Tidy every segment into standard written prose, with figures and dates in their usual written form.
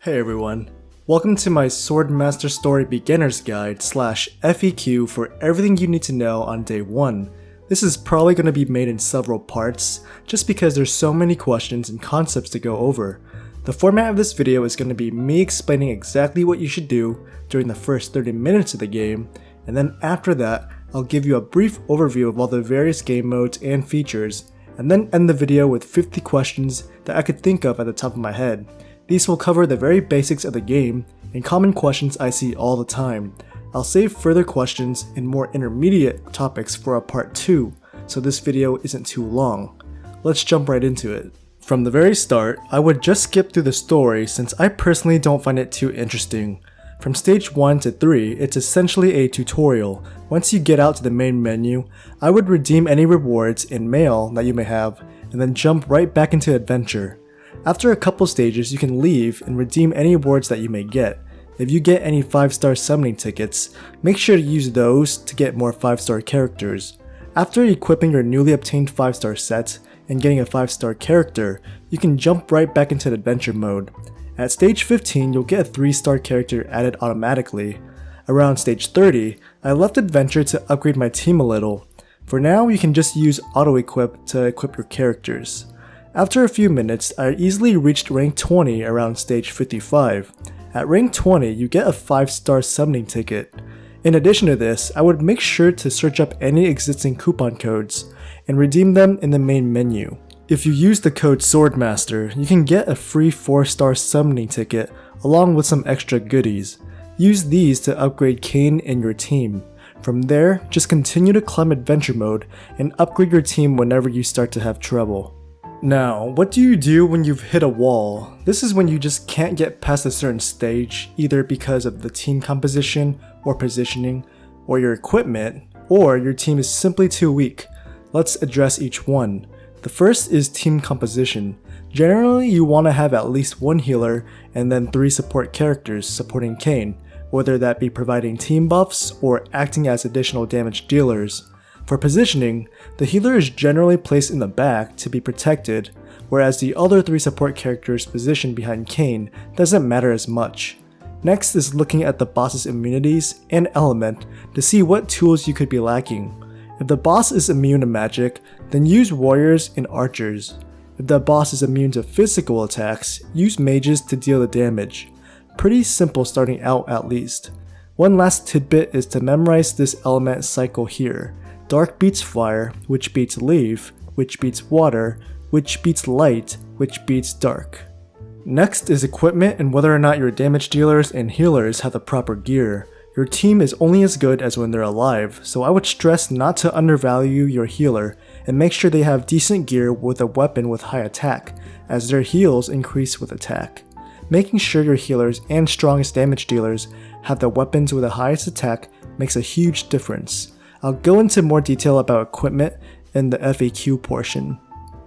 Hey everyone, welcome to my Swordmaster Story Beginner's Guide / FAQ for everything you need to know on day 1. This is probably going to be made in several parts, just because there's so many questions and concepts to go over. The format of this video is going to be me explaining exactly what you should do during the first 30 minutes of the game, and then after that, I'll give you a brief overview of all the various game modes and features, and then end the video with 50 questions that I could think of at the top of my head. These will cover the very basics of the game and common questions I see all the time. I'll save further questions and more intermediate topics for a part 2, so this video isn't too long. Let's jump right into it. From the very start, I would just skip through the story since I personally don't find it too interesting. From stage 1 to 3, it's essentially a tutorial. Once you get out to the main menu, I would redeem any rewards and mail that you may have, and then jump right back into adventure. After a couple stages, you can leave and redeem any rewards that you may get. If you get any 5-star summoning tickets, make sure to use those to get more 5-star characters. After equipping your newly obtained 5-star set and getting a 5-star character, you can jump right back into adventure mode. At stage 15, you'll get a 3-star character added automatically. Around stage 30, I left adventure to upgrade my team a little. For now, you can just use auto-equip to equip your characters. After a few minutes, I easily reached rank 20 around stage 55. At rank 20, you get a 5-star summoning ticket. In addition to this, I would make sure to search up any existing coupon codes and redeem them in the main menu. If you use the code Swordmaster, you can get a free 4-star summoning ticket along with some extra goodies. Use these to upgrade Cain and your team. From there, just continue to climb adventure mode and upgrade your team whenever you start to have trouble. Now, what do you do when you've hit a wall? This is when you just can't get past a certain stage, either because of the team composition or positioning, or your equipment, or your team is simply too weak. Let's address each one. The first is team composition. Generally, you want to have at least one healer and then 3 support characters supporting Cain, whether that be providing team buffs or acting as additional damage dealers. For positioning, the healer is generally placed in the back to be protected, whereas the other 3 support characters positioned behind Cain doesn't matter as much. Next is looking at the boss's immunities and element to see what tools you could be lacking. If the boss is immune to magic, then use warriors and archers. If the boss is immune to physical attacks, use mages to deal the damage. Pretty simple starting out at least. One last tidbit is to memorize this element cycle here. Dark beats fire, which beats leaf, which beats water, which beats light, which beats dark. Next is equipment and whether or not your damage dealers and healers have the proper gear. Your team is only as good as when they're alive, so I would stress not to undervalue your healer and make sure they have decent gear with a weapon with high attack, as their heals increase with attack. Making sure your healers and strongest damage dealers have the weapons with the highest attack makes a huge difference. I'll go into more detail about equipment in the FAQ portion.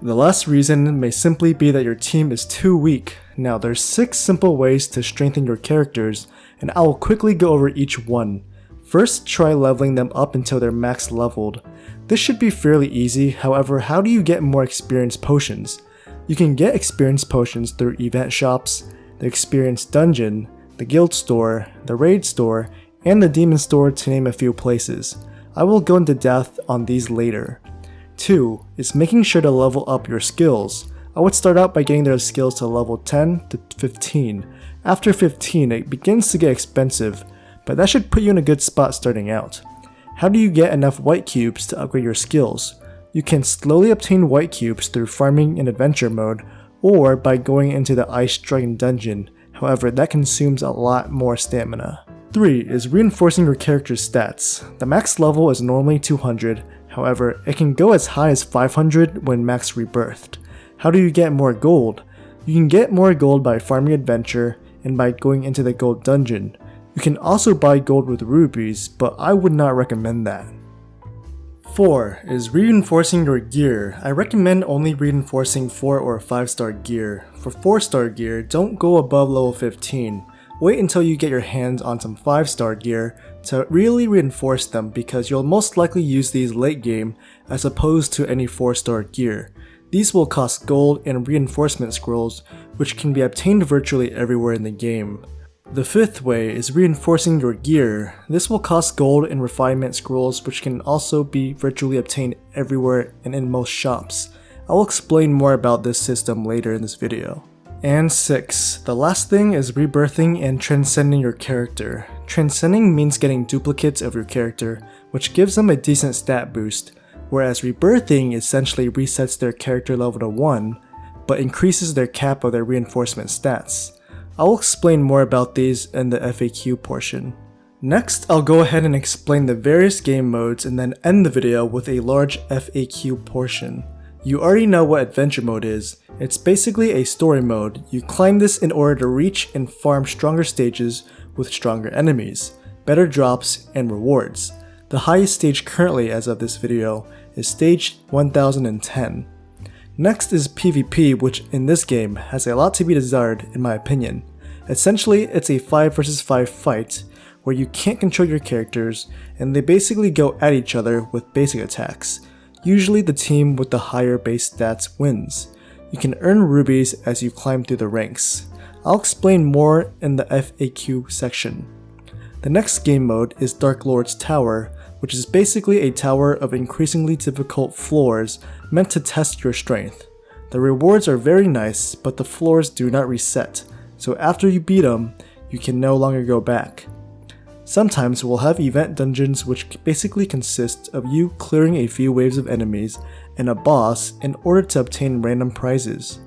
The last reason may simply be that your team is too weak. Now there's 6 simple ways to strengthen your characters, and I will quickly go over each one. First, try leveling them up until they're max leveled. This should be fairly easy, however, how do you get more experience potions? You can get experience potions through event shops, the experience dungeon, the guild store, the raid store, and the demon store to name a few places. I will go into depth on these later. 2 is making sure to level up your skills. I would start out by getting those skills to level 10 to 15. After 15 it begins to get expensive, but that should put you in a good spot starting out. How do you get enough white cubes to upgrade your skills? You can slowly obtain white cubes through farming in adventure mode, or by going into the Ice Dragon dungeon, however that consumes a lot more stamina. 3 is reinforcing your character's stats. The max level is normally 200, however, it can go as high as 500 when max rebirthed. How do you get more gold? You can get more gold by farming adventure and by going into the gold dungeon. You can also buy gold with rubies, but I would not recommend that. 4 is reinforcing your gear. I recommend only reinforcing 4 or 5-star gear. For 4-star gear, don't go above level 15. Wait until you get your hands on some 5-star gear to really reinforce them because you'll most likely use these late game as opposed to any 4-star gear. These will cost gold and reinforcement scrolls, which can be obtained virtually everywhere in the game. The fifth way is reinforcing your gear. This will cost gold and refinement scrolls, which can also be virtually obtained everywhere and in most shops. I will explain more about this system later in this video. And 6. The last thing is rebirthing and transcending your character. Transcending means getting duplicates of your character, which gives them a decent stat boost, whereas rebirthing essentially resets their character level to 1, but increases their cap of their reinforcement stats. I will explain more about these in the FAQ portion. Next, I'll go ahead and explain the various game modes and then end the video with a large FAQ portion. You already know what adventure mode is. It's basically a story mode. You climb this in order to reach and farm stronger stages with stronger enemies, better drops, and rewards. The highest stage currently as of this video is stage 1010. Next is PvP, which in this game has a lot to be desired in my opinion. Essentially, it's a 5 vs 5 fight where you can't control your characters and they basically go at each other with basic attacks. Usually the team with the higher base stats wins. You can earn rubies as you climb through the ranks. I'll explain more in the FAQ section. The next game mode is Dark Lord's Tower, which is basically a tower of increasingly difficult floors meant to test your strength. The rewards are very nice, but the floors do not reset, so after you beat them, you can no longer go back. Sometimes we'll have event dungeons which basically consist of you clearing a few waves of enemies and a boss in order to obtain random prizes.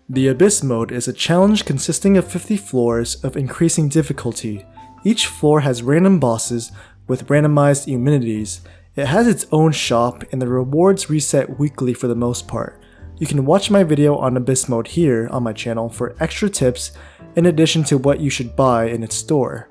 The Abyss mode is a challenge consisting of 50 floors of increasing difficulty. Each floor has random bosses with randomized immunities. It has its own shop and the rewards reset weekly for the most part. You can watch my video on Abyss mode here on my channel for extra tips in addition to what you should buy in its store.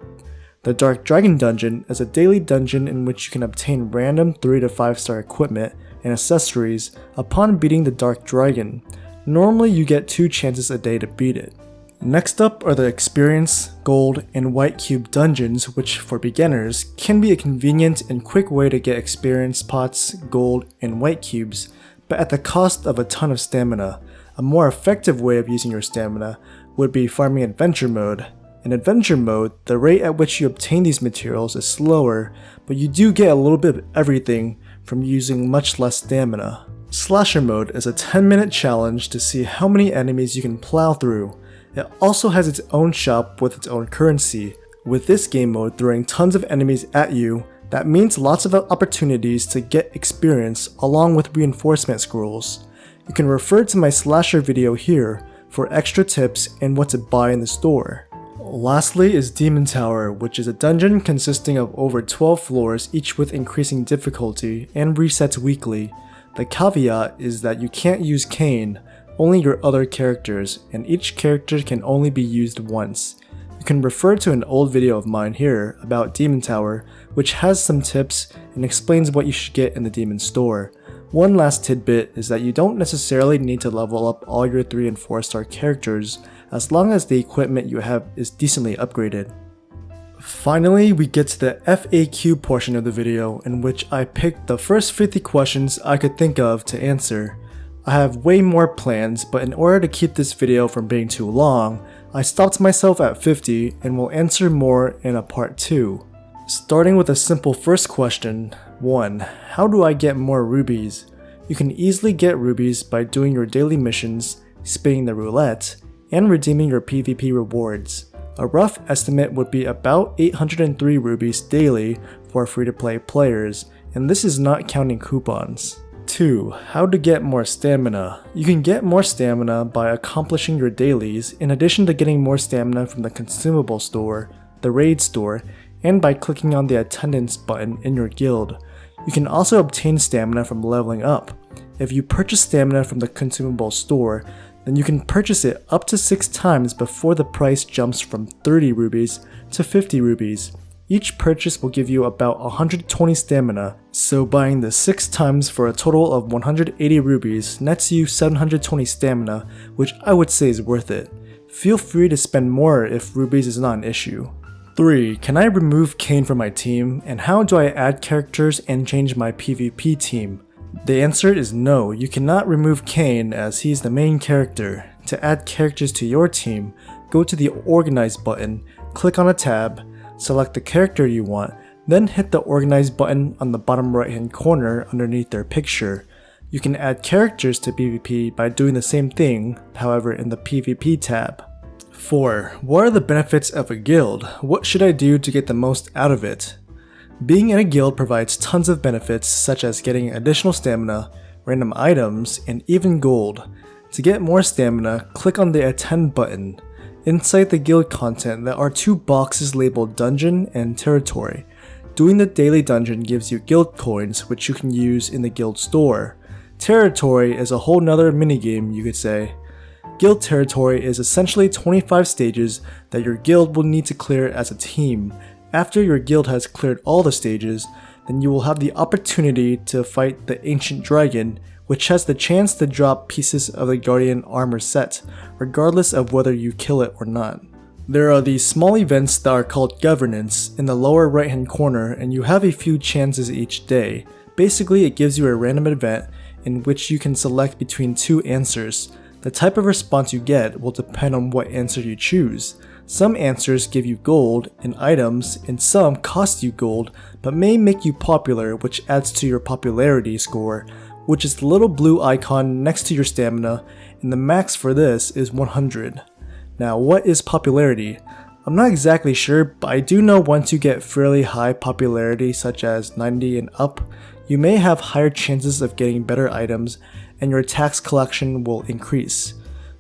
The Dark Dragon dungeon is a daily dungeon in which you can obtain random 3 to 5 star equipment and accessories upon beating the Dark Dragon. Normally you get 2 chances a day to beat it. Next up are the experience, gold, and white cube dungeons, which for beginners can be a convenient and quick way to get experience pots, gold, and white cubes, but at the cost of a ton of stamina. A more effective way of using your stamina would be farming adventure mode. In adventure mode, the rate at which you obtain these materials is slower, but you do get a little bit of everything from using much less stamina. Slasher mode is a 10-minute challenge to see how many enemies you can plow through. It also has its own shop with its own currency. With this game mode throwing tons of enemies at you, that means lots of opportunities to get experience along with reinforcement scrolls. You can refer to my slasher video here for extra tips and what to buy in the store. Lastly is Demon Tower, which is a dungeon consisting of over 12 floors, each with increasing difficulty and resets weekly. The caveat is that you can't use Cain, only your other characters, and each character can only be used once. You can refer to an old video of mine here about Demon Tower, which has some tips and explains what you should get in the Demon store. One last tidbit is that you don't necessarily need to level up all your 3 and 4 star characters, as long as the equipment you have is decently upgraded. Finally, we get to the FAQ portion of the video, in which I picked the first 50 questions I could think of to answer. I have way more plans, but in order to keep this video from being too long, I stopped myself at 50 and will answer more in a part 2. Starting with a simple first question. 1. How do I get more rubies? You can easily get rubies by doing your daily missions, spinning the roulette, and redeeming your PvP rewards. A rough estimate would be about 803 rubies daily for free-to-play players, and this is not counting coupons. 2. How to get more stamina. You can get more stamina by accomplishing your dailies, in addition to getting more stamina from the consumable store, the raid store, and by clicking on the attendance button in your guild. You can also obtain stamina from leveling up. If you purchase stamina from the consumable store, then you can purchase it up to 6 times before the price jumps from 30 rubies to 50 rubies. Each purchase will give you about 120 stamina, so buying the 6 times for a total of 180 rubies nets you 720 stamina, which I would say is worth it. Feel free to spend more if rubies is not an issue. 3. Can I remove Cain from my team, and how do I add characters and change my PvP team? The answer is no, you cannot remove Cain as he's the main character. To add characters to your team, go to the Organize button, click on a tab, select the character you want, then hit the Organize button on the bottom right hand corner underneath their picture. You can add characters to PvP by doing the same thing, however in the PvP tab. 4. What are the benefits of a guild? What should I do to get the most out of it? Being in a guild provides tons of benefits such as getting additional stamina, random items, and even gold. To get more stamina, click on the Attend button. Inside the guild content, there are 2 boxes labeled Dungeon and Territory. Doing the daily dungeon gives you guild coins which you can use in the guild store. Territory is a whole nother minigame, you could say. Guild Territory is essentially 25 stages that your guild will need to clear as a team. After your guild has cleared all the stages, then you will have the opportunity to fight the Ancient Dragon, which has the chance to drop pieces of the Guardian armor set, regardless of whether you kill it or not. There are these small events that are called Governance in the lower right hand corner, and you have a few chances each day. Basically, it gives you a random event in which you can select between 2 answers. The type of response you get will depend on what answer you choose. Some answers give you gold and items, and some cost you gold but may make you popular, which adds to your popularity score, which is the little blue icon next to your stamina, and the max for this is 100. Now, what is popularity? I'm not exactly sure, but I do know once you get fairly high popularity such as 90 and up, you may have higher chances of getting better items and your tax collection will increase.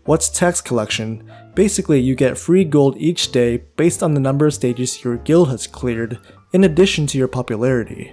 What's tax collection? Basically, you get free gold each day based on the number of stages your guild has cleared, in addition to your popularity.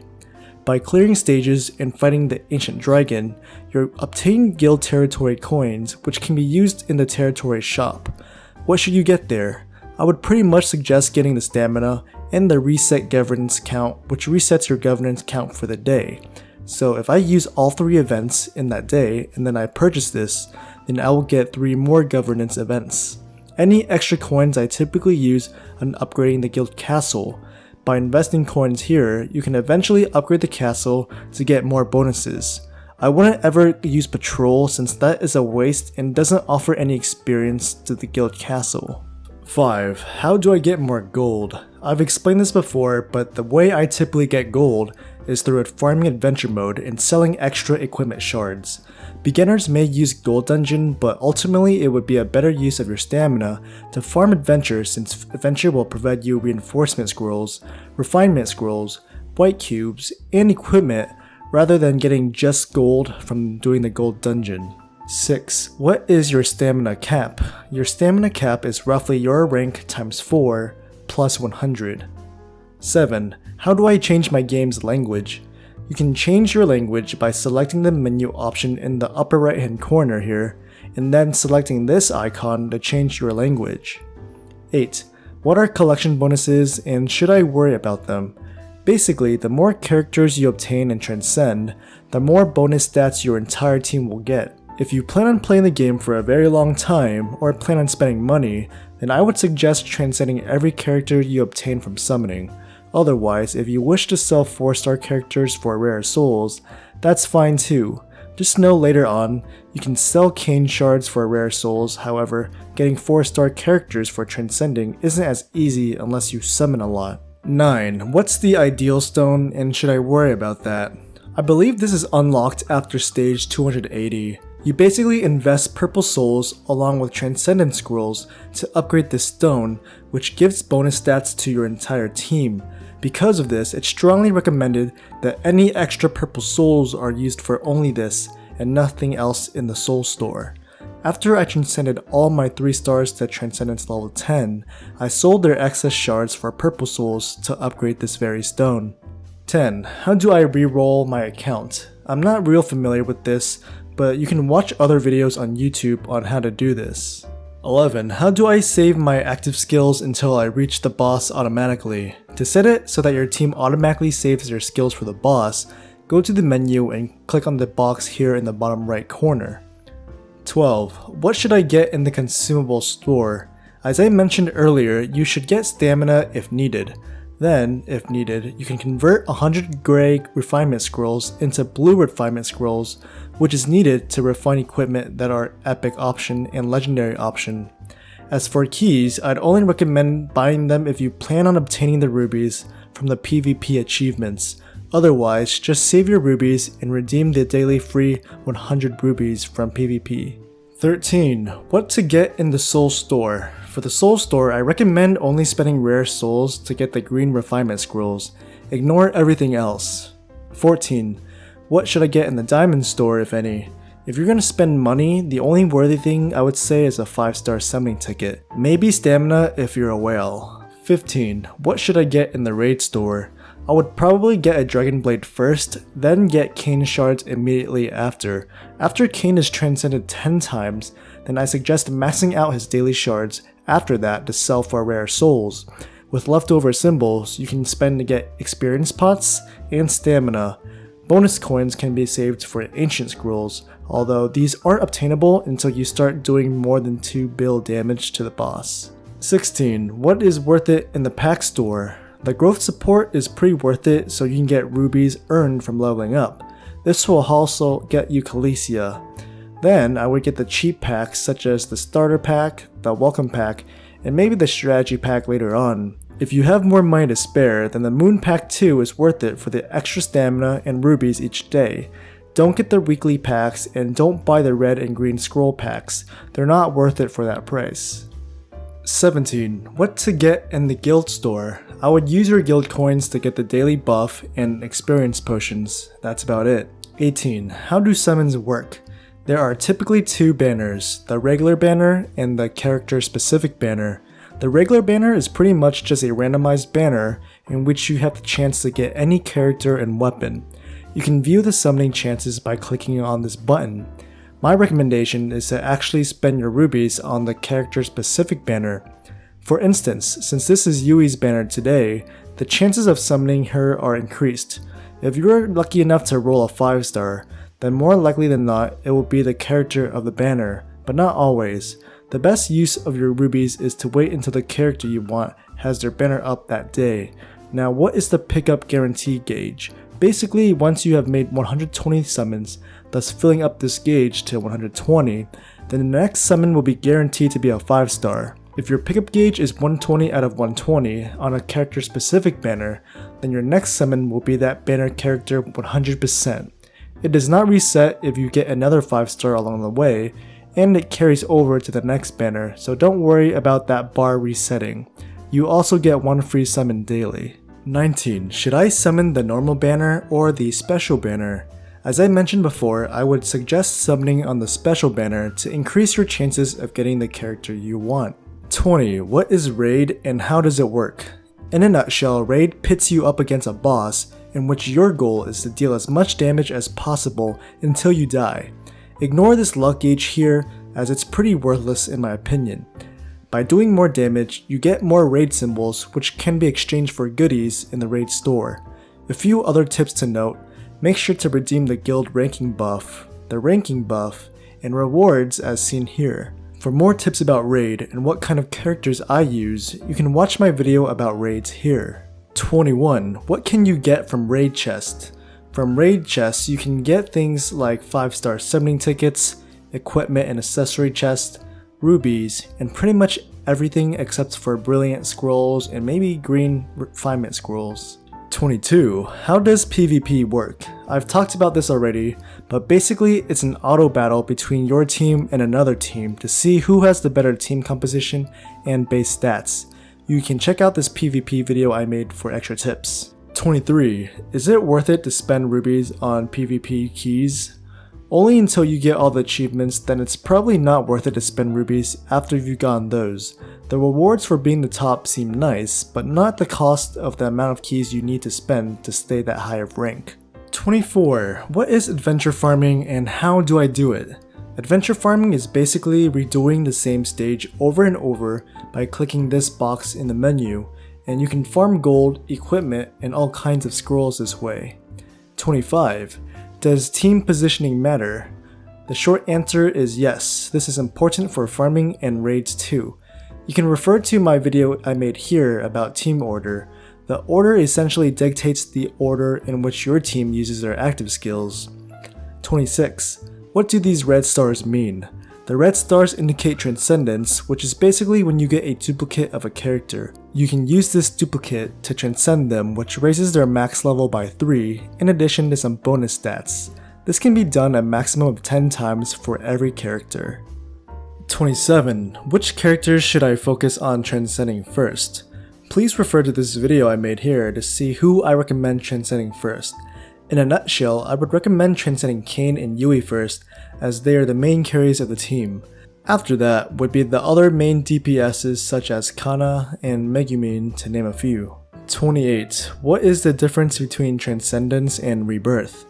By clearing stages and fighting the Ancient Dragon, you obtain guild territory coins, which can be used in the territory shop. What should you get there? I would pretty much suggest getting the stamina and the reset governance count, which resets your governance count for the day. So if I use all 3 events in that day and then I purchase this, then I will get 3 more governance events. Any extra coins I typically use on upgrading the guild castle. By investing coins here, you can eventually upgrade the castle to get more bonuses. I wouldn't ever use patrol since that is a waste and doesn't offer any experience to the guild castle. 5. How do I get more gold? I've explained this before, but the way I typically get gold is through farming adventure mode and selling extra equipment shards. Beginners may use gold dungeon, but ultimately it would be a better use of your stamina to farm adventure, since adventure will provide you reinforcement scrolls, refinement scrolls, white cubes, and equipment rather than getting just gold from doing the gold dungeon. 6. What is your stamina cap? Your stamina cap is roughly your rank times 4 plus 100. 7. How do I change my game's language? You can change your language by selecting the menu option in the upper right hand corner here, and then selecting this icon to change your language. 8. What are collection bonuses and should I worry about them? Basically, the more characters you obtain and transcend, the more bonus stats your entire team will get. If you plan on playing the game for a very long time, or plan on spending money, then I would suggest transcending every character you obtain from summoning. Otherwise, if you wish to sell 4-star characters for rare souls, that's fine too. Just know later on, you can sell Cain shards for rare souls, however, getting 4-star characters for transcending isn't as easy unless you summon a lot. 9. What's the ideal stone and should I worry about that? I believe this is unlocked after stage 280. You basically invest purple souls along with transcendence scrolls to upgrade this stone, which gives bonus stats to your entire team. Because of this, it's strongly recommended that any extra purple souls are used for only this and nothing else in the soul store. After I transcended all my 3 stars to transcendence level 10, I sold their excess shards for purple souls to upgrade this very stone. 10. How do I reroll my account? I'm not real familiar with this, but you can watch other videos on YouTube on how to do this. 11. How do I save my active skills until I reach the boss automatically? To set it so that your team automatically saves their skills for the boss, go to the menu and click on the box here in the bottom right corner. 12. What should I get in the consumable store? As I mentioned earlier, you should get stamina if needed. Then, if needed, you can convert 100 gray refinement scrolls into blue refinement scrolls, which is needed to refine equipment that are epic option and legendary option. As for keys, I'd only recommend buying them if you plan on obtaining the rubies from the PvP achievements. Otherwise, just save your rubies and redeem the daily free 100 rubies from PvP. 13. What to get in the soul store. For the soul store, I recommend only spending rare souls to get the green refinement scrolls. Ignore everything else. 14. What should I get in the diamond store, if any? If you're gonna spend money, the only worthy thing I would say is a 5-star summoning ticket. Maybe stamina if you're a whale. 15. What should I get in the raid store? I would probably get a dragon blade first, then get Cain shards immediately after. After Cain is transcended 10 times, then I suggest maxing out his daily shards after that to sell for rare souls. With leftover symbols, you can spend to get experience pots and stamina. Bonus coins can be saved for ancient scrolls, although these aren't obtainable until you start doing more than 2 bill damage to the boss. 16. What is worth it in the pack store? The growth support is pretty worth it, so you can get rubies earned from leveling up. This will also get you Calicia. Then I would get the cheap packs such as the starter pack, the welcome pack, and maybe the strategy pack later on. If you have more money to spare, then the moon pack 2 is worth it for the extra stamina and rubies each day. Don't get the weekly packs and don't buy the red and green scroll packs. They're not worth it for that price. 17. What to get in the guild store? I would use your guild coins to get the daily buff and experience potions. That's about it. 18. How do summons work? There are typically 2 banners, the regular banner and the character specific banner. The regular banner is pretty much just a randomized banner in which you have the chance to get any character and weapon. You can view the summoning chances by clicking on this button. My recommendation is to actually spend your rubies on the character specific banner. For instance, since this is Yui's banner today, the chances of summoning her are increased. If you're lucky enough to roll a 5-star, then more likely than not it will be the character of the banner, but not always. The best use of your rubies is to wait until the character you want has their banner up that day. Now, what is the pickup guarantee gauge? Basically, once you have made 120 summons, thus filling up this gauge to 120, then the next summon will be guaranteed to be a 5-star. If your pickup gauge is 120 out of 120 on a character specific banner, then your next summon will be that banner character 100%. It does not reset if you get another 5-star along the way, and it carries over to the next banner, so don't worry about that bar resetting. You also get 1 free summon daily. 19. Should I summon the normal banner or the special banner? As I mentioned before, I would suggest summoning on the special banner to increase your chances of getting the character you want. 20. What is raid and how does it work? In a nutshell, raid pits you up against a boss in which your goal is to deal as much damage as possible until you die. Ignore this luck gauge here as it's pretty worthless in my opinion. By doing more damage, you get more raid symbols which can be exchanged for goodies in the raid store. A few other tips to note: make sure to redeem the guild ranking buff, the ranking buff, and rewards as seen here. For more tips about raid and what kind of characters I use, you can watch my video about raids here. 21. What can you get from raid chest? From raid chests, you can get things like 5-star summoning tickets, equipment and accessory chest, rubies, and pretty much everything except for brilliant scrolls and maybe green refinement scrolls. 22. How does PvP work? I've talked about this already, but basically it's an auto battle between your team and another team to see who has the better team composition and base stats. You can check out this PvP video I made for extra tips. 23. Is it worth it to spend rubies on PvP keys? Only until you get all the achievements, then it's probably not worth it to spend rubies after you've gotten those. The rewards for being the top seem nice, but not the cost of the amount of keys you need to spend to stay that high of rank. 24. What is adventure farming and how do I do it? Adventure farming is basically redoing the same stage over and over by clicking this box in the menu, and you can farm gold, equipment, and all kinds of scrolls this way. 25. Does team positioning matter? The short answer is yes, this is important for farming and raids too. You can refer to my video I made here about team order. The order essentially dictates the order in which your team uses their active skills. 26. What do these red stars mean? The red stars indicate transcendence, which is basically when you get a duplicate of a character. You can use this duplicate to transcend them, which raises their max level by 3, in addition to some bonus stats. This can be done a maximum of 10 times for every character. 27. Which characters should I focus on transcending first? Please refer to this video I made here to see who I recommend transcending first. In a nutshell, I would recommend transcending Cain and Yui first, as they are the main carries of the team. After that would be the other main DPSs such as Kana and Megumin, to name a few. 28. What is the difference between transcendence and rebirth?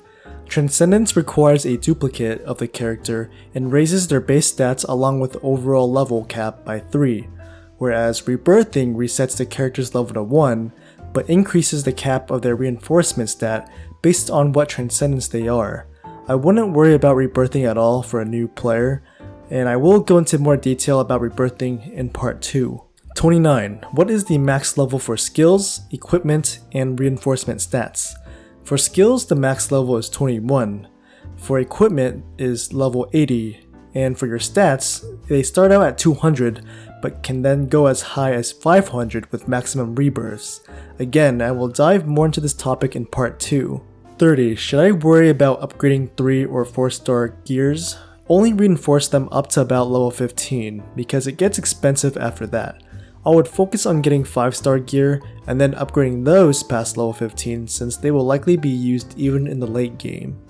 Transcendence requires a duplicate of the character and raises their base stats along with overall level cap by 3, whereas rebirthing resets the character's level to 1, but increases the cap of their reinforcement stat based on what transcendence they are. I wouldn't worry about rebirthing at all for a new player, and I will go into more detail about rebirthing in part 2. 29. What is the max level for skills, equipment, and reinforcement stats? For skills, the max level is 21. For equipment is level 80, and for your stats, they start out at 200, but can then go as high as 500 with maximum rebirths. Again, I will dive more into this topic in part 2. 30. Should I worry about upgrading 3 or 4 star gears? Only reinforce them up to about level 15, because it gets expensive after that. I would focus on getting 5-star gear and then upgrading those past level 15 since they will likely be used even in the late game.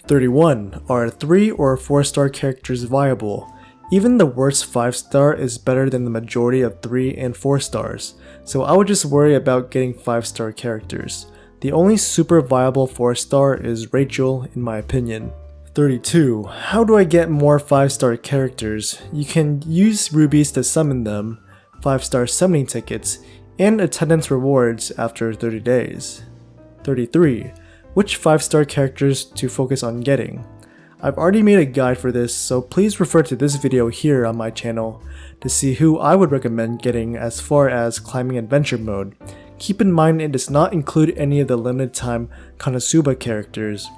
31. Are 3 or 4-star characters viable? Even the worst 5-star is better than the majority of 3 and 4 stars, so I would just worry about getting 5-star characters. The only super viable 4-star is Rachel in my opinion. 32. How do I get more 5-star characters? You can use rubies to summon them, 5-star summoning tickets, and attendance rewards after 30 days. 33. Which 5-star characters to focus on getting? I've already made a guide for this, so please refer to this video here on my channel to see who I would recommend getting as far as climbing adventure mode. Keep in mind it does not include any of the limited time consumable characters.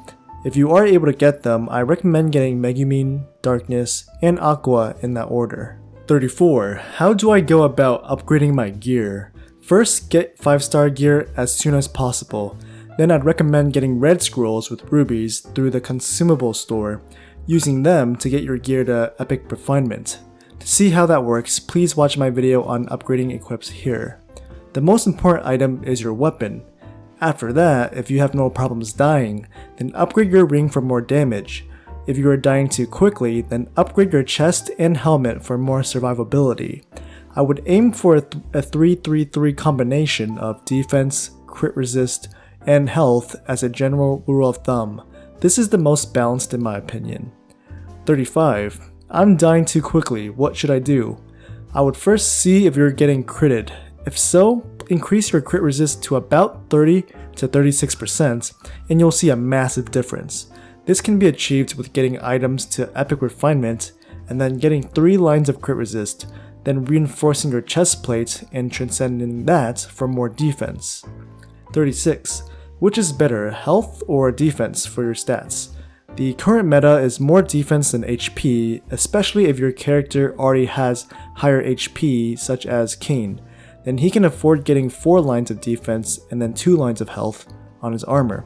If you are able to get them, I recommend getting Megumin, Darkness, and Aqua in that order. 34. How do I go about upgrading my gear? First, get 5-star gear as soon as possible. Then I'd recommend getting red scrolls with rubies through the consumable store, using them to get your gear to epic refinement. To see how that works, please watch my video on upgrading equips here. The most important item is your weapon. After that, if you have no problems dying, then upgrade your ring for more damage. If you are dying too quickly, then upgrade your chest and helmet for more survivability. I would aim for a 3-3-3 combination of defense, crit resist, and health as a general rule of thumb. This is the most balanced in my opinion. 35. I'm dying too quickly, what should I do? I would first see if you're getting critted. If so, increase your crit resist to about 30 to 36% and you'll see a massive difference. This can be achieved with getting items to epic refinement and then getting 3 lines of crit resist, then reinforcing your chest plate and transcending that for more defense. 36. Which is better, health or defense for your stats? The current meta is more defense than HP, especially if your character already has higher HP such as Cain. Then he can afford getting 4 lines of defense and then 2 lines of health on his armor.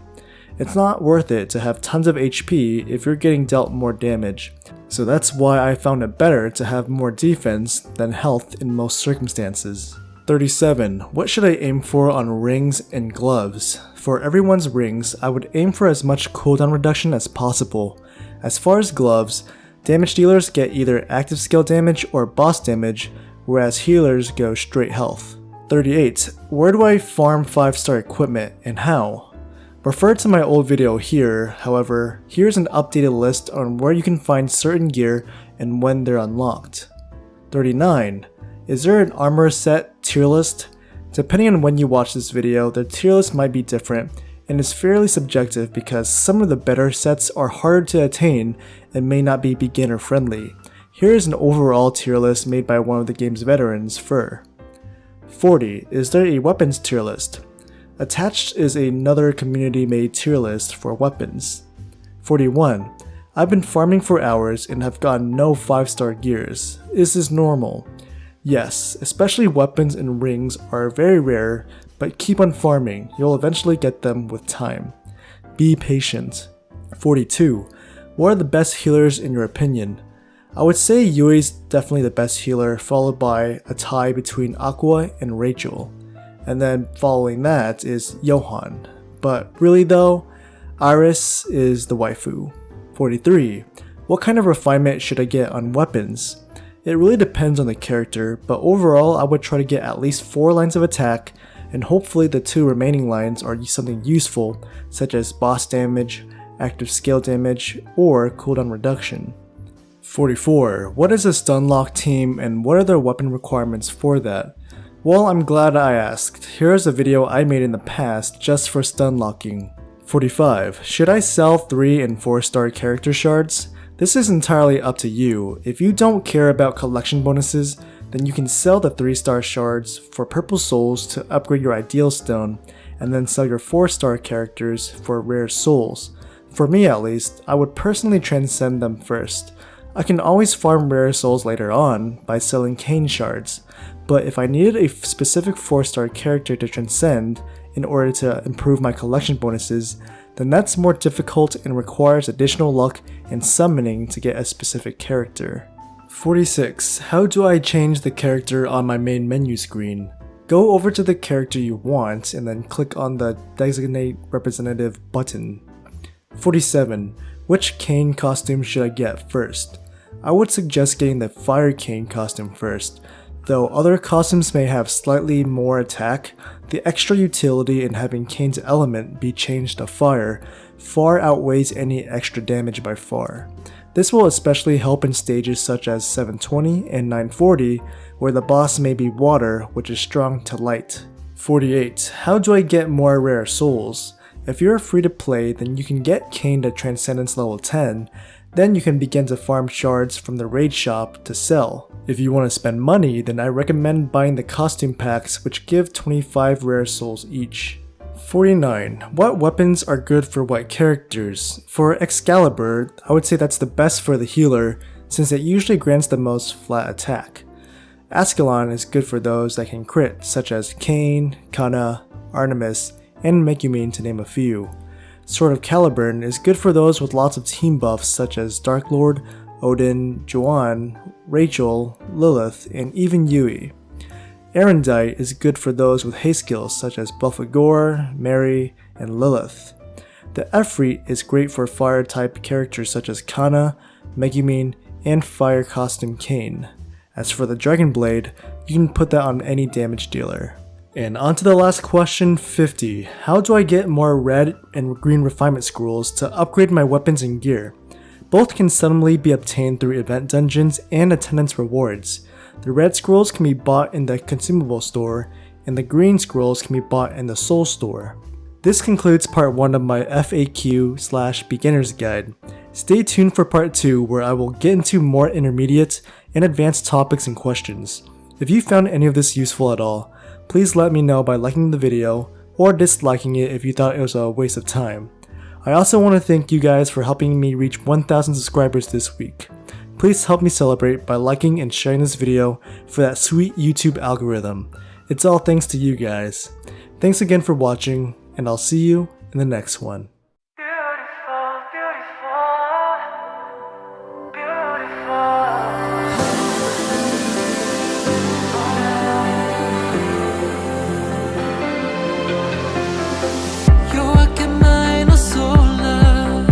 It's not worth it to have tons of HP if you're getting dealt more damage, so that's why I found it better to have more defense than health in most circumstances. 37. What should I aim for on rings and gloves? For everyone's rings, I would aim for as much cooldown reduction as possible. As far as gloves, damage dealers get either active skill damage or boss damage, whereas healers go straight health. 38. Where do I farm 5-star equipment and how? Refer to my old video here, however, here's an updated list on where you can find certain gear and when they're unlocked. 39. Is there an armor set tier list? Depending on when you watch this video, the tier list might be different and is fairly subjective because some of the better sets are harder to attain and may not be beginner friendly. Here is an overall tier list made by one of the game's veterans, Fur. 40. Is there a weapons tier list? Attached is another community-made tier list for weapons. 41. I've been farming for hours and have gotten no 5-star gears. Is this normal? Yes, especially weapons and rings are very rare, but keep on farming, you'll eventually get them with time. Be patient. 42. What are the best healers in your opinion? I would say Yui's definitely the best healer, followed by a tie between Aqua and Rachel. And then following that is Johan. But really though, Iris is the waifu. 43. What kind of refinement should I get on weapons? It really depends on the character, but overall I would try to get at least 4 lines of attack, and hopefully the 2 remaining lines are something useful, such as boss damage, active scale damage, or cooldown reduction. 44. What is a stun lock team and what are their weapon requirements for that? Well, I'm glad I asked. Here's a video I made in the past just for stun locking. 45. Should I sell 3 and 4-star character shards? This is entirely up to you. If you don't care about collection bonuses, then you can sell the 3-star shards for purple souls to upgrade your ideal stone, and then sell your 4-star characters for rare souls. For me at least, I would personally transcend them first. I can always farm rare souls later on by selling Cain shards, but if I needed a specific 4-star character to transcend in order to improve my collection bonuses, then that's more difficult and requires additional luck and summoning to get a specific character. 46. How do I change the character on my main menu screen? Go over to the character you want and then click on the Designate Representative button. 47. Which Cain costume should I get first? I would suggest getting the Fire Cain costume first. Though other costumes may have slightly more attack, the extra utility in having Cain's element be changed to fire far outweighs any extra damage by far. This will especially help in stages such as 720 and 940 where the boss may be water, which is strong to light. 48. How do I get more rare souls? If you're free to play, then you can get Cain to Transcendence level 10, then you can begin to farm shards from the raid shop to sell. If you want to spend money, then I recommend buying the costume packs, which give 25 rare souls each. 49. What weapons are good for what characters? For Excalibur, I would say that's the best for the healer, since it usually grants the most flat attack. Ascalon is good for those that can crit, such as Cain, Kana, Artemis, and Megumin to name a few. Sword of Caliburn is good for those with lots of team buffs such as Dark Lord, Odin, Joanne, Rachel, Lilith, and even Yui. Erendite is good for those with haste skills such as Belphegor, Mary, and Lilith. The Efreet is great for fire type characters such as Kana, Megumin, and fire costume Cain. As for the Dragon Blade, you can put that on any damage dealer. And on to the last question, 50. How do I get more red and green refinement scrolls to upgrade my weapons and gear? Both can suddenly be obtained through event dungeons and attendance rewards. The red scrolls can be bought in the consumable store, and the green scrolls can be bought in the soul store. This concludes part 1 of my FAQ/beginner's guide. Stay tuned for part 2 where I will get into more intermediate and advanced topics and questions. If you found any of this useful at all, please let me know by liking the video or disliking it if you thought it was a waste of time. I also want to thank you guys for helping me reach 1,000 subscribers this week. Please help me celebrate by liking and sharing this video for that sweet YouTube algorithm. It's all thanks to you guys. Thanks again for watching, and I'll see you in the next one.